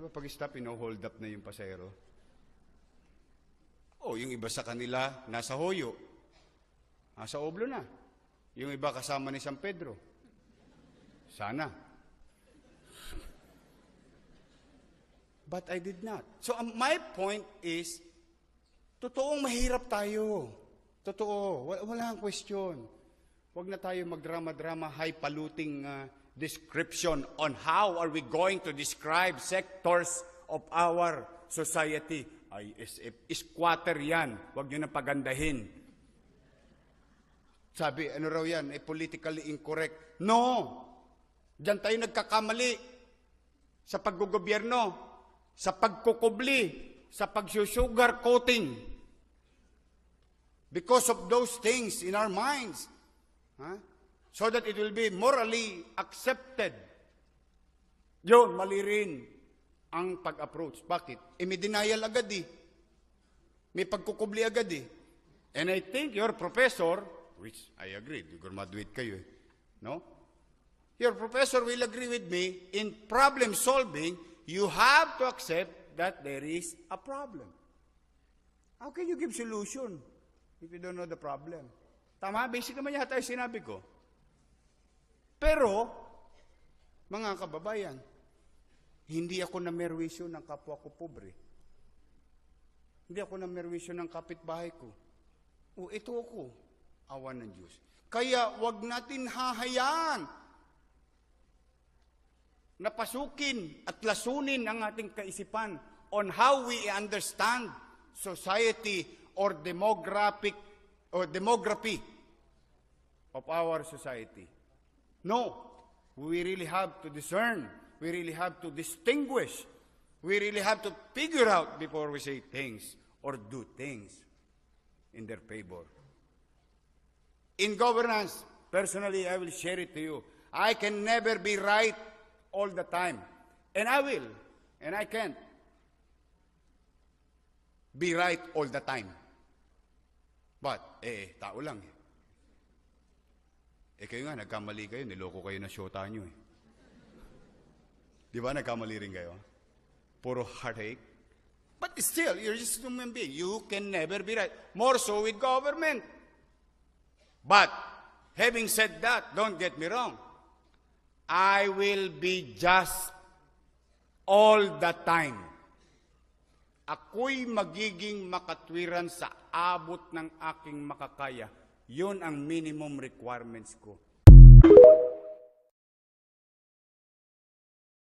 ba pag stop, hold up na yung pasahero? Yung iba sa kanila, nasa Hoyo. Nasa Oblo na. Yung iba kasama ni San Pedro. Sana. But I did not. So my point is, totoong mahirap tayo. Totoo. Wala ang question. Huwag na tayo magdrama-drama, highfalutin description on how are we going to describe sectors of our society. ISF, squatter yan. Huwag nyo na pagandahin. Sabi, ano raw yan? Politically incorrect. No! Diyan tayo nagkakamali sa paggugobyerno, sa pagkukubli, sa pagsusugar coating. Because of those things in our minds. So that it will be morally accepted. Yun, mali rin ang pag-approach. Bakit? May denial agad eh. May pagkukubli agad eh. And I think your professor, which I agree, graduate kayo eh, no? Your professor will agree with me, in problem solving, you have to accept that there is a problem. How can you give solution if you don't know the problem? Tama, basic naman yata yung sinabi ko. Pero, mga kababayan, hindi ako namerwisyo ng kapwa ko pobre. Hindi ako namerwisyo ng kapitbahay ko. Ito ako, awan ng Diyos. Kaya wag natin hahayaan na pasukin at lasunin ang ating kaisipan on how we understand society or demography of our society. No, we really have to discern. We really have to distinguish. We really have to figure out before we say things or do things in their favor. In governance, personally, I will share it to you. I can never be right all the time. And I will. And I can't be right all the time. But, tao lang eh. Kayo nga, nagkamali kayo, niloko kayo na syota nyo eh. Di ba, nagkamali rin kayo? Puro heartache. But still, you're just a human being. You can never be right. More so with government. But, having said that, don't get me wrong. I will be just all the time. Ako'y magiging makatwiran sa abot ng aking makakaya. Yun ang minimum requirements ko.